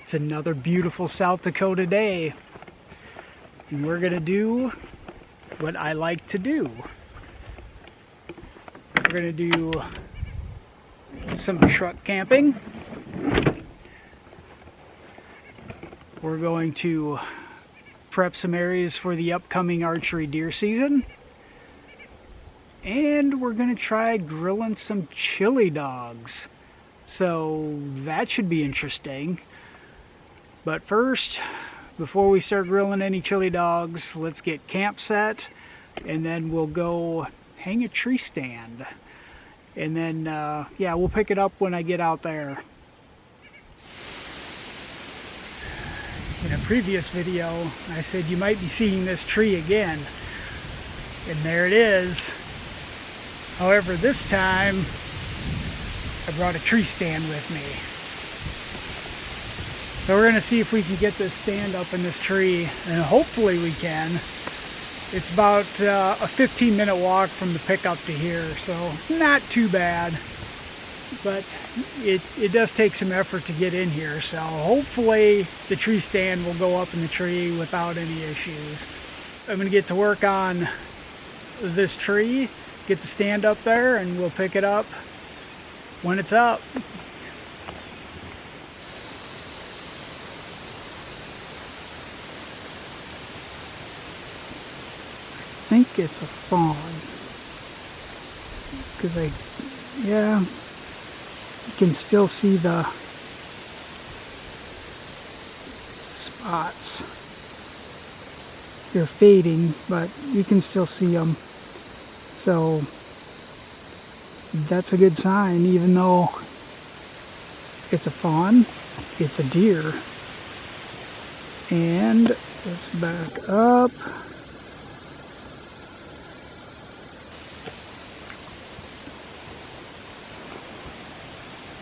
It's another beautiful South Dakota day, and we're gonna do what I like to do. We're gonna do some truck camping. We're going to prep some areas for the upcoming archery deer season, and we're gonna try grilling some chili dogs. So that should be interesting. But first, before we start grilling any chili dogs, let's get camp set, and then we'll go hang a tree stand. And then, yeah, we'll pick it up when I get out there. In a previous video, I said you might be seeing this tree again. And there it is. However, this time, I brought a tree stand with me. So we're going to see if we can get this stand up in this tree, and hopefully we can. It's about a 15-minute walk from the pickup to here, so not too bad. But it does take some effort to get in here, so hopefully the tree stand will go up in the tree without any issues. I'm going to get to work on this tree, get the stand up there, and we'll pick it up when it's up. I think it's a fawn, because yeah, you can still see the spots. They're fading, but you can still see them. So that's a good sign. Even though it's a fawn, it's a deer. And let's back up.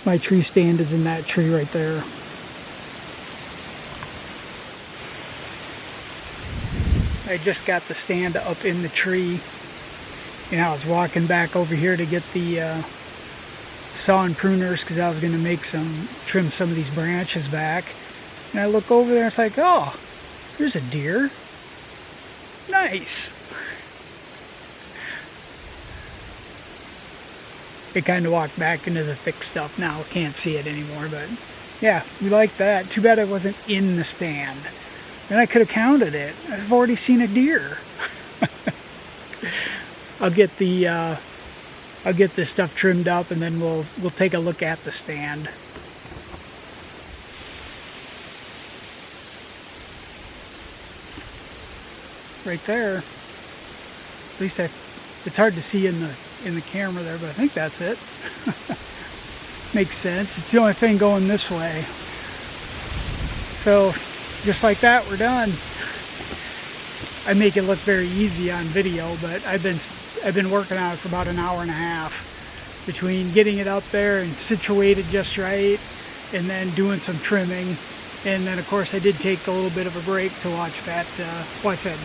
My tree stand is in that tree right there. I just got the stand up in the tree, and I was walking back over here to get the saw and pruners, because I was going to trim some of these branches back. And I look over there and it's like, oh, there's a deer. Nice. It kind of walked back into the thick stuff now. Can't see it anymore, but yeah, we like that. Too bad I wasn't in the stand. Then I could have counted it. I've already seen a deer. I'll get this stuff trimmed up, and then we'll take a look at the stand. Right there. At least it's hard to see in the camera there, but I think that's it. Makes sense. It's the only thing going this way. So just like that, we're done. I make it look very easy on video, but I've been working on it for about an hour and a half, between getting it up there and situated just right, and then doing some trimming. And then of course I did take a little bit of a break to watch that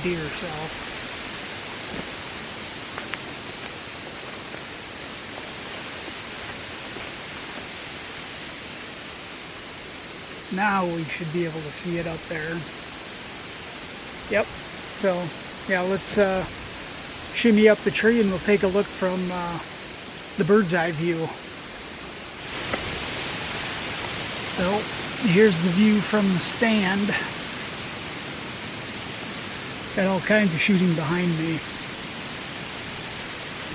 deer. So now we should be able to see it up there. Yep. So yeah, let's shimmy up the tree, and we'll take a look from the bird's eye view. So here's the view from the stand. Got all kinds of shooting behind me.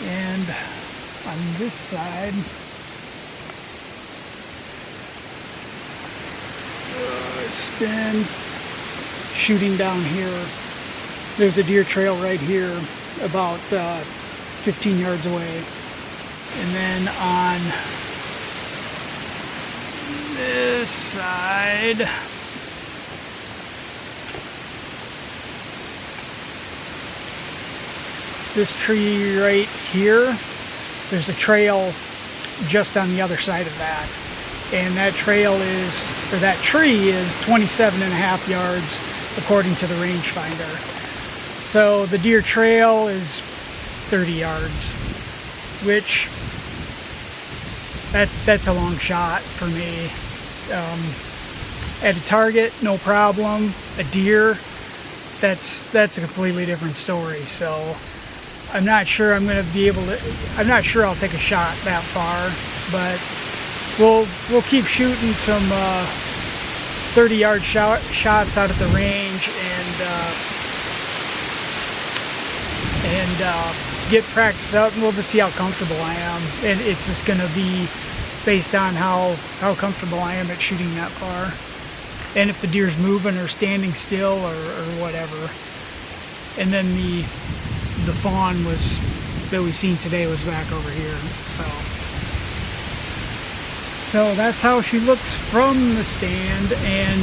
And on this side, it's been shooting down here. There's a deer trail right here, about 15 yards away. And then on this side, this tree right here, there's a trail just on the other side of that. And that tree is 27.5 yards according to the rangefinder. So the deer trail is 30 yards, which that's a long shot for me. At a target, no problem. A deer, that's a completely different story. So I'm not sure I'm going to be able to, I'm not sure I'll take a shot that far, but we'll keep shooting some 30-yard shots out at the range and get practice up, and we'll just see how comfortable I am. And it's just going to be based on how comfortable I am at shooting that far, and if the deer's moving or standing still or whatever. And then the fawn that we seen today was back over here. So that's how she looks from the stand. And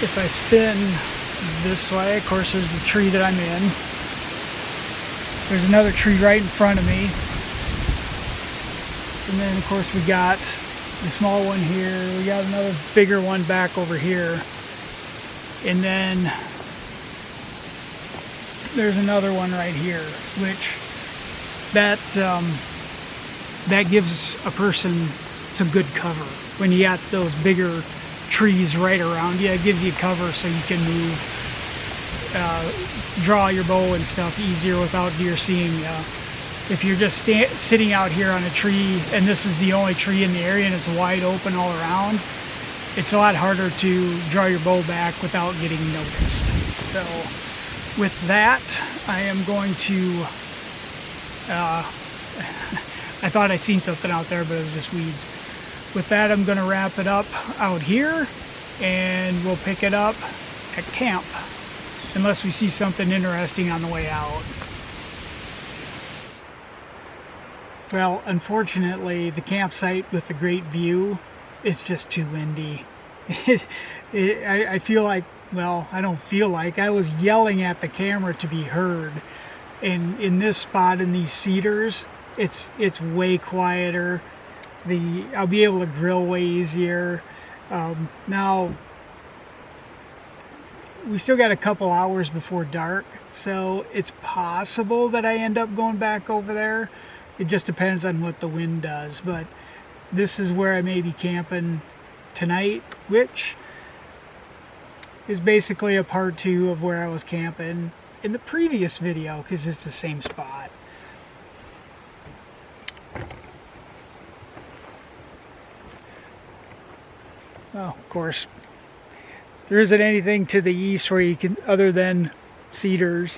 if I spin this way, of course there's the tree that I'm in. There's another tree right in front of me. And then of course we got the small one here. We got another bigger one back over here. And then there's another one right here, which that gives a person some good cover. When you got those bigger trees right around you, it gives you cover so you can move, draw your bow and stuff easier without deer seeing you. If you're just sitting out here on a tree and this is the only tree in the area and it's wide open all around, it's a lot harder to draw your bow back without getting noticed. So with that, I am going to, I thought I seen something out there, but it was just weeds. With that, I'm going to wrap it up out here, and we'll pick it up at camp, unless we see something interesting on the way out. Well, unfortunately, the campsite with the great view is just too windy. I feel like, well, I don't feel like, I was yelling at the camera to be heard. And in this spot, in these cedars, it's way quieter. I'll be able to grill way easier. Now, we still got a couple hours before dark, so it's possible that I end up going back over there. It just depends on what the wind does, but this is where I may be camping tonight, which is basically a part 2 of where I was camping in the previous video, because it's the same spot. Oh, of course, there isn't anything to the east where you can, other than cedars.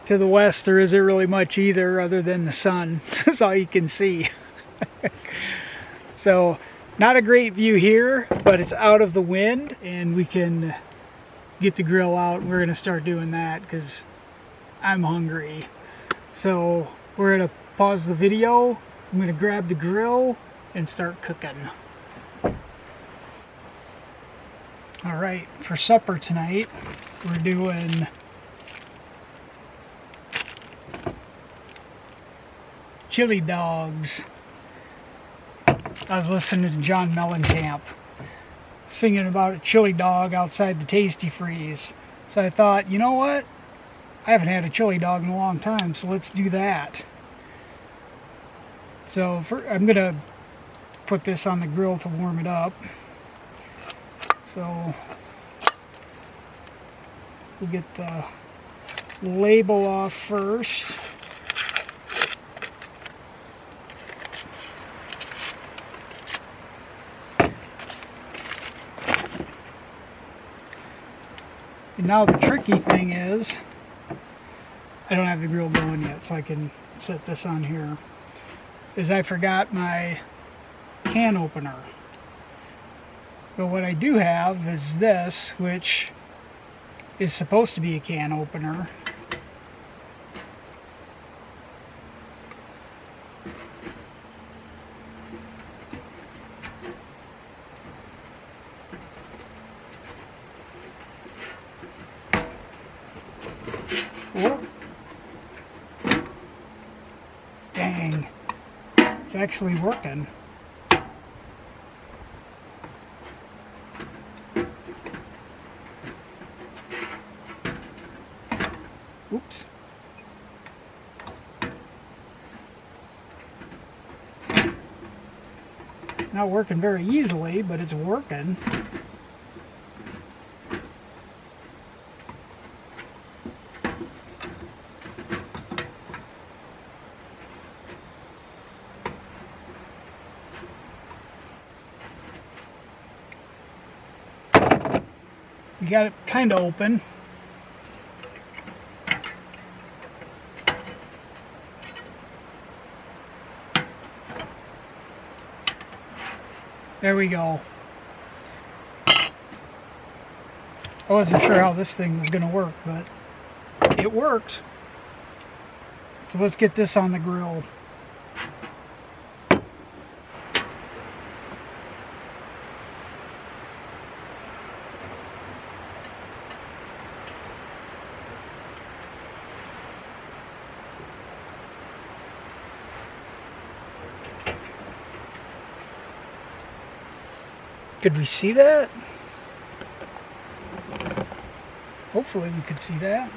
To the west, there isn't really much either, other than the sun. That's all you can see. So, not a great view here, but it's out of the wind, and we can get the grill out. We're going to start doing that because I'm hungry. So, we're going to pause the video. I'm going to grab the grill and start cooking. Alright, for supper tonight, we're doing chili dogs. I was listening to John Mellencamp singing about a chili dog outside the Tasty Freeze. So I thought, you know what? I haven't had a chili dog in a long time, so let's do that. So I'm going to put this on the grill to warm it up. So we'll get the label off first. And now the tricky thing is, I don't have the grill going yet, so I can set this on here, is I forgot my can opener. But what I do have is this, which is supposed to be a can opener. Oh. Dang, it's actually working. Oops. Not working very easily, but it's working. You got it kind of open. There we go. I wasn't sure how this thing was going to work, but it worked. So let's get this on the grill. Could we see that? Hopefully we could see that.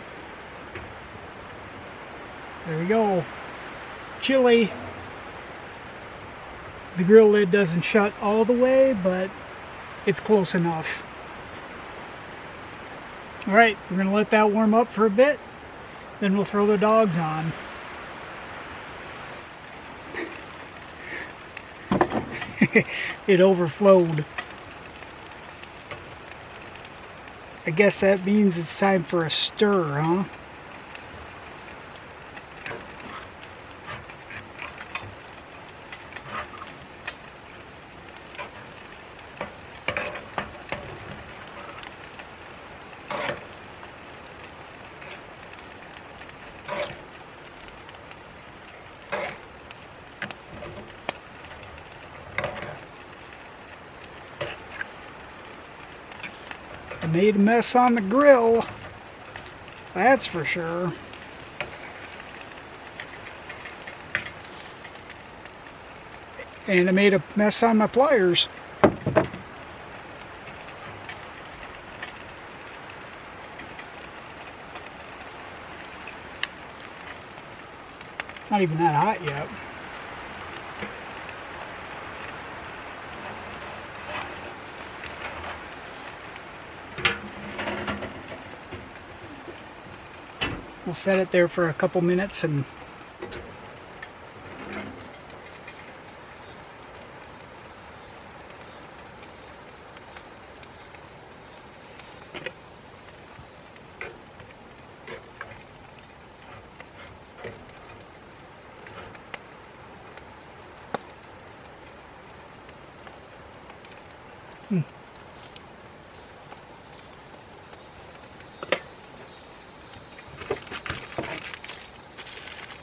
There we go. Chili. The grill lid doesn't shut all the way, but it's close enough. Alright, we're going to let that warm up for a bit, then we'll throw the dogs on. It overflowed. I guess that means it's time for a stir, huh? I made a mess on the grill, that's for sure. And I made a mess on my pliers. It's not even that hot yet. We'll set it there for a couple minutes and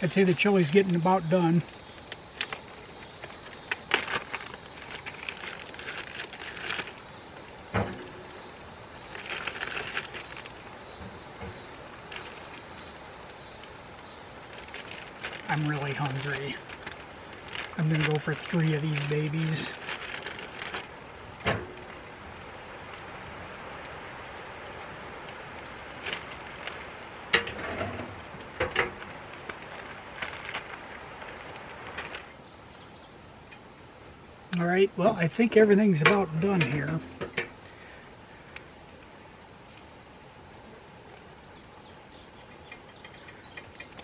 I'd say the chili's getting about done. I'm really hungry. I'm gonna go for 3 of these babies. Alright, well, I think everything's about done here.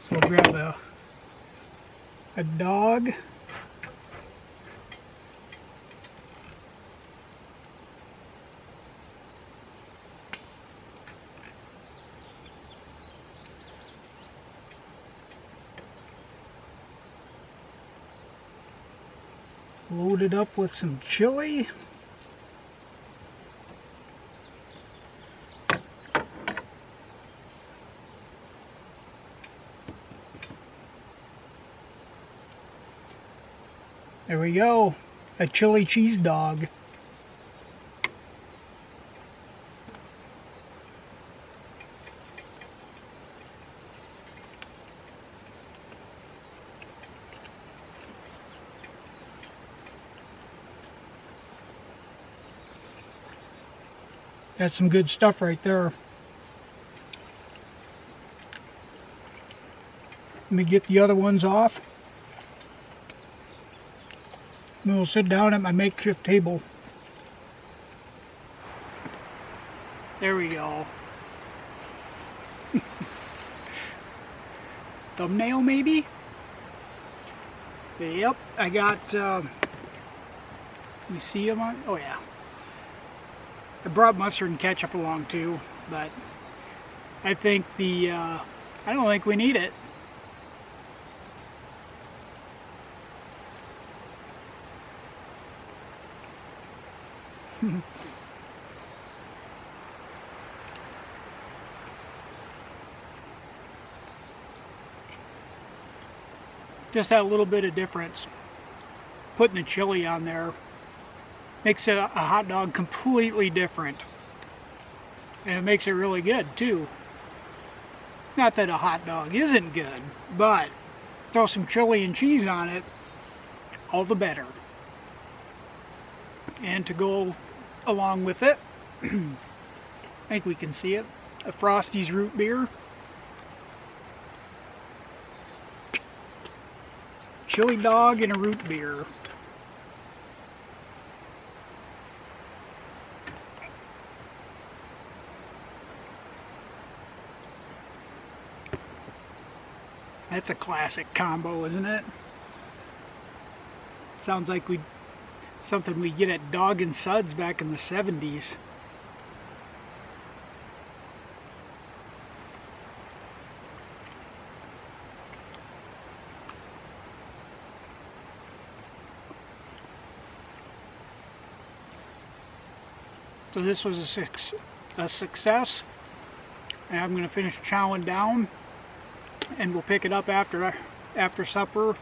So we'll grab a dog. Load it up with some chili. There we go, a chili cheese dog. That's some good stuff right there. Let me get the other ones off. And we'll sit down at my makeshift table. There we go. Thumbnail maybe? Yep, I got, you see them on? Oh yeah. I brought mustard and ketchup along too, but I think I don't think we need it. Just that little bit of difference. Putting the chili on there makes a hot dog completely different. And it makes it really good too. Not that a hot dog isn't good, but throw some chili and cheese on it, all the better. And to go along with it, I think we can see it, a Frosty's root beer. Chili dog and a root beer. That's a classic combo, isn't it? Sounds like something we get at Dog and Suds back in the 70s. So this was a success, and I'm going to finish chowing down, and we'll pick it up after supper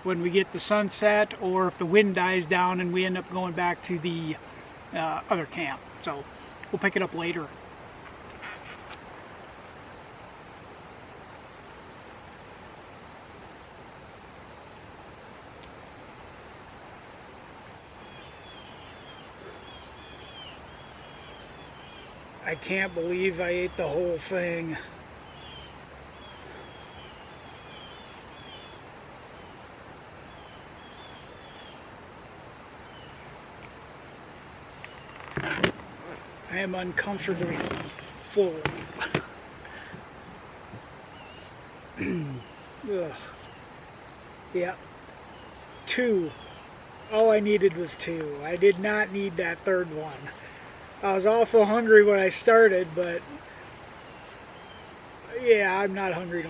when we get the sunset, or if the wind dies down and we end up going back to the other camp. So we'll pick it up later. I can't believe I ate the whole thing. I am uncomfortably full. Ugh. Yeah. 2. All I needed was 2. I did not need that third one. I was awful hungry when I started, but yeah, I'm not hungry no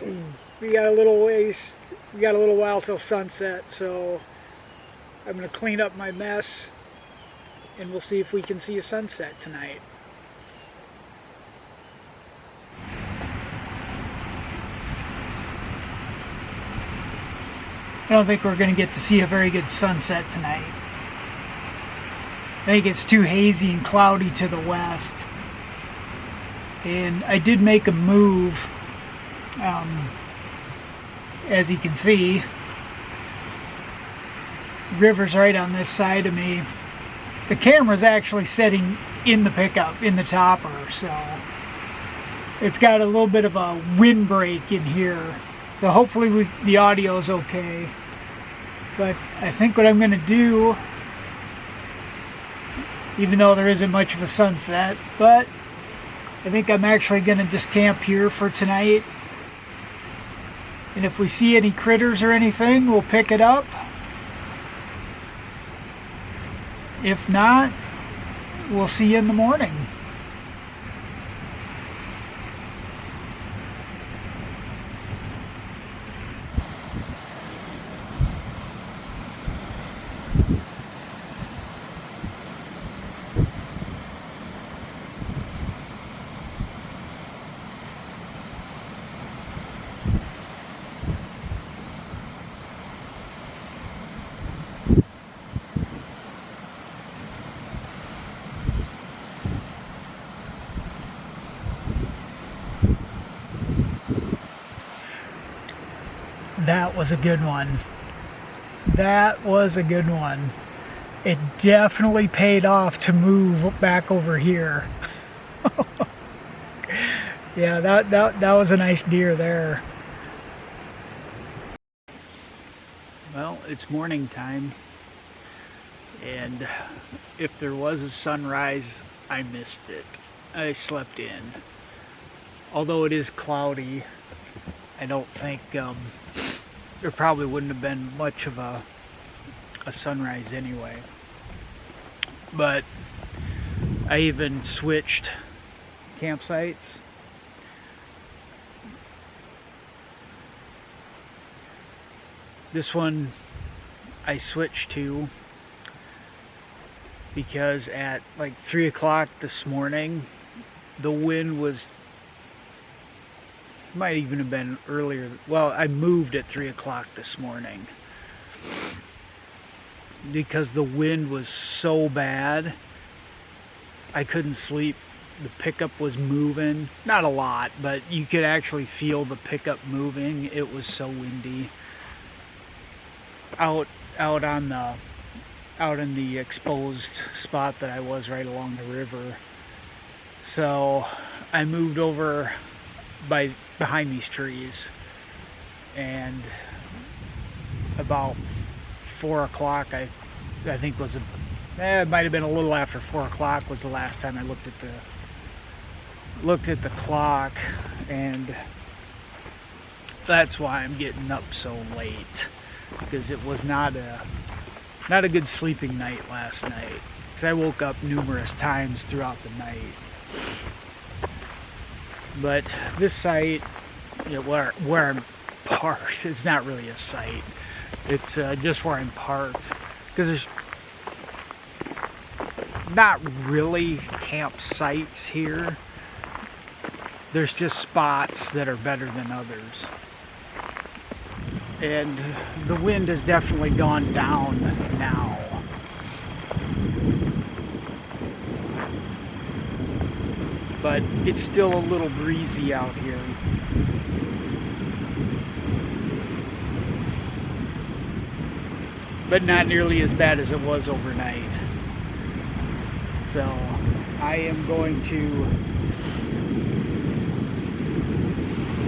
more. We got a little ways. We got a little while till sunset, so I'm going to clean up my mess, and we'll see if we can see a sunset tonight. I don't think we're going to get to see a very good sunset tonight. I think it's too hazy and cloudy to the west. And I did make a move, as you can see. The river's right on this side of me. The camera's actually setting in the pickup, in the topper, so it's got a little bit of a windbreak in here. So hopefully the audio is okay. But I think what I'm going to do, even though there isn't much of a sunset, but I think I'm actually going to just camp here for tonight. And if we see any critters or anything, we'll pick it up. If not, we'll see you in the morning. That was a good one. That was a good one. It definitely paid off to move back over here. Yeah, that was a nice deer there. Well, it's morning time, and if there was a sunrise, I missed it. I slept in. Although it is cloudy, I don't think there probably wouldn't have been much of a sunrise anyway. But I even switched campsites. This one I switched to because at like 3 o'clock this morning, the wind was, might even have been earlier. Well, I moved at 3 o'clock this morning because the wind was so bad I couldn't sleep. The pickup was moving, not a lot, but you could actually feel the pickup moving. It was so windy out in the exposed spot that I was right along the river. So I moved over behind these trees, and about 4 o'clock, I think was it might have been a little after 4 o'clock was the last time I looked at the clock, and that's why I'm getting up so late, because it was not a good sleeping night last night, because I woke up numerous times throughout the night. But this site, where I'm parked, it's not really a site. It's just where I'm parked, because there's not really campsites here. There's just spots that are better than others. And the wind has definitely gone down now. But it's still a little breezy out here. But not nearly as bad as it was overnight. So I am going to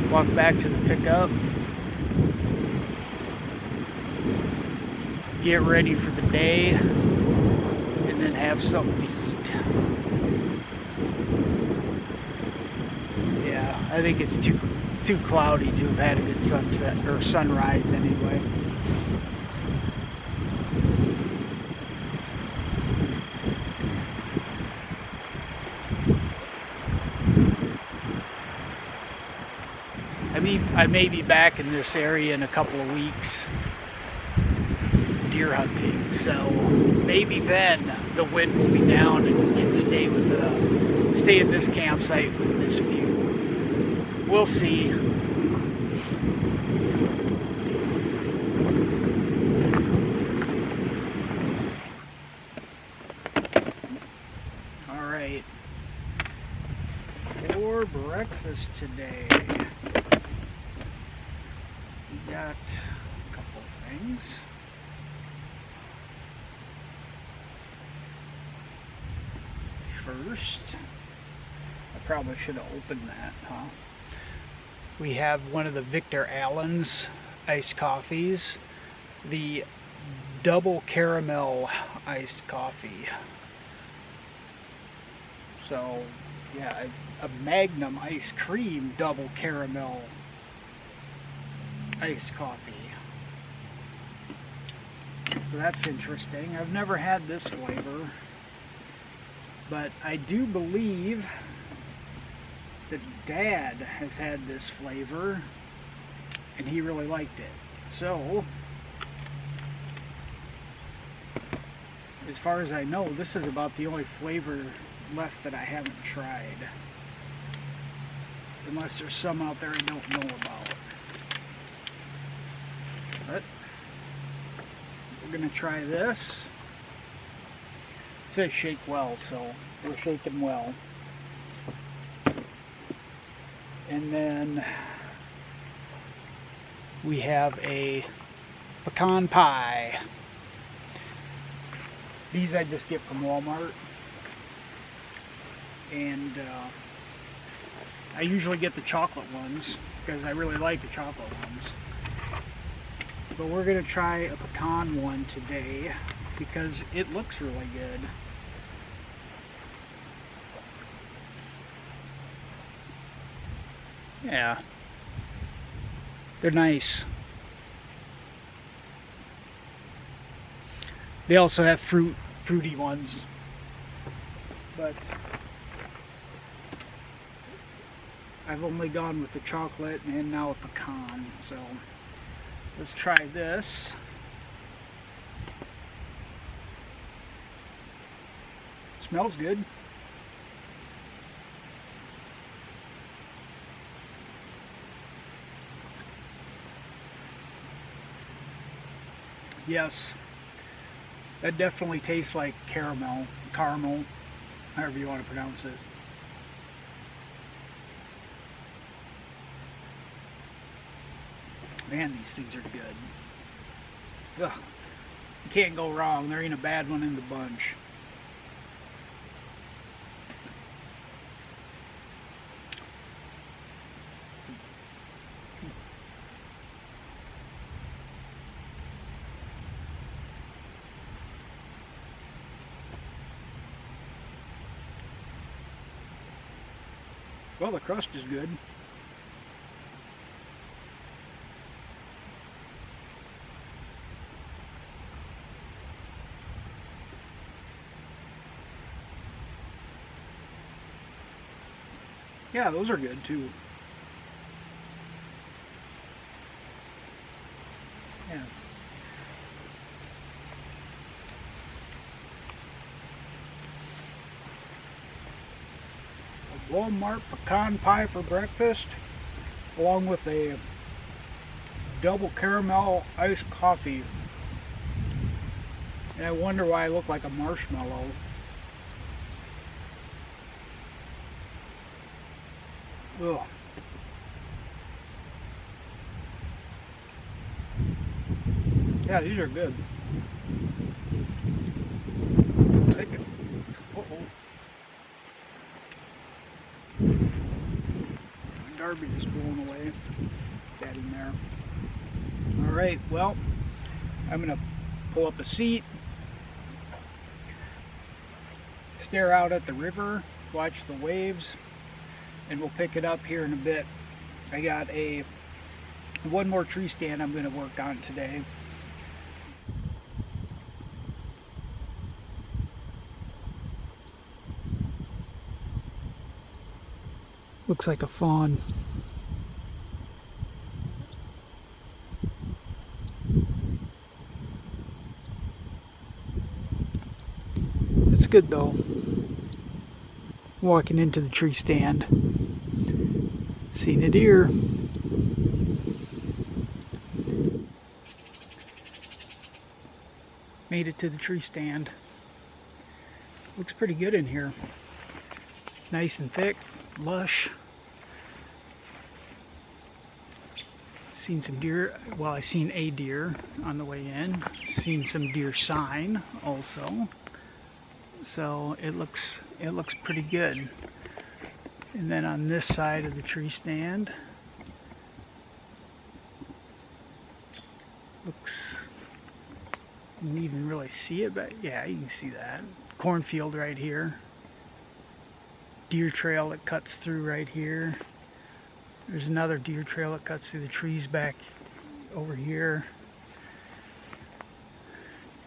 walk back to the pickup, get ready for the day, and then have something to eat. Yeah, I think it's too cloudy to have had a good sunset or sunrise anyway. I may be back in this area in a couple of weeks deer hunting, so maybe then the wind will be down and we can stay at this campsite with this view. We'll see. All right, for breakfast today, we got a couple things. First, I probably should have opened that, huh? We have one of the Victor Allen's iced coffees, the double caramel iced coffee. So, yeah, a Magnum ice cream double caramel iced coffee. So that's interesting. I've never had this flavor, but I do believe that Dad has had this flavor and he really liked it. So, as far as I know, this is about the only flavor left that I haven't tried. Unless there's some out there I don't know about. But we're gonna try this. It says shake well, so we're shaking well. And then we have a pecan pie. These I just get from Walmart. And I usually get the chocolate ones because I really like the chocolate ones. but we're going to try a pecan one today because it looks really good. Yeah, they're nice. They also have fruity ones, but I've only gone with the chocolate and now a pecan. So let's try this. Smells good. Yes, that definitely tastes like caramel, however you want to pronounce it. Man, these things are good. Ugh. You can't go wrong. There ain't a bad one in the bunch. Well, the crust is good. Yeah, those are good too. Yeah. A Walmart pecan pie for breakfast, along with a double caramel iced coffee. And I wonder why I look like a marshmallow. Ugh. Yeah, these are good. Uh-oh. My garbage is blown away. That in there. Alright, well, I'm going to pull up a seat, stare out at the river, watch the waves, and we'll pick it up here in a bit. I got one more tree stand I'm going to work on today. Looks like a fawn. It's good though. Walking into the tree stand. Seen a deer. Made it to the tree stand. Looks pretty good in here. Nice and thick, lush. Seen some deer. Well, I seen a deer on the way in. Seen some deer sign also. So it looks pretty good. And then on this side of the tree stand, looks, you can even really see it, but yeah, you can see that. Cornfield right here. Deer trail that cuts through right here. There's another deer trail that cuts through the trees back over here.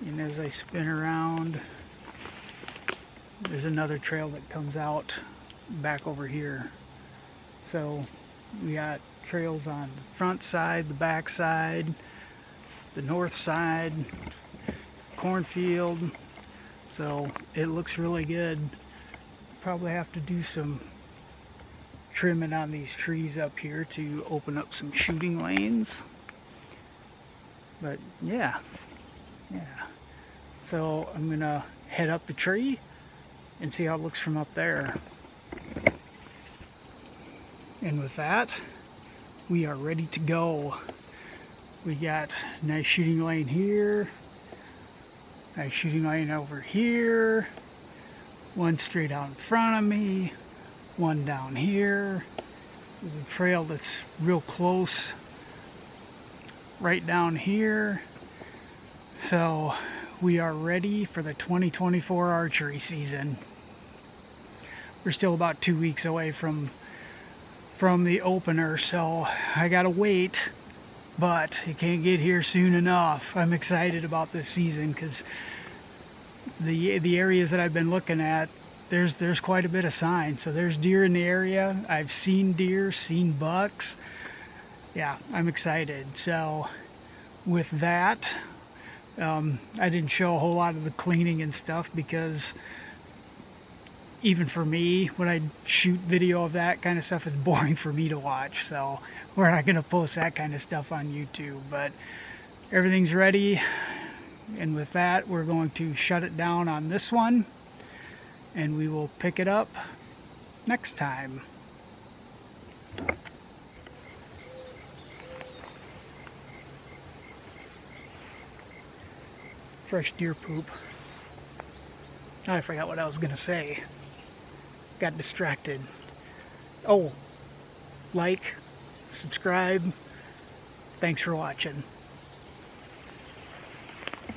And as I spin around, there's another trail that comes out back over here. So we got trails on the front side, the back side, the north side, cornfield. So it looks really good. Probably have to do some trimming on these trees up here to open up some shooting lanes. But yeah. So I'm gonna head up the tree and see how it looks from up there. And with that, we are ready to go. We got a nice shooting lane here, nice shooting lane over here, one straight out in front of me, one down here. There's a trail that's real close right down here. So we are ready for the 2024 archery season. We're still about 2 weeks away from the opener, so I gotta wait, but it can't get here soon enough. I'm excited about this season because the areas that I've been looking at, there's quite a bit of sign. So there's deer in the area. I've seen deer, seen bucks. Yeah, I'm excited. So with that, I didn't show a whole lot of the cleaning and stuff because even for me, when I shoot video of that kind of stuff, it's boring for me to watch. So we're not going to post that kind of stuff on YouTube, but everything's ready. And with that, we're going to shut it down on this one, and we will pick it up next time. Fresh deer poop. Oh, I forgot what I was going to say. Got distracted. Oh, like, subscribe. Thanks for watching.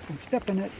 And step in it.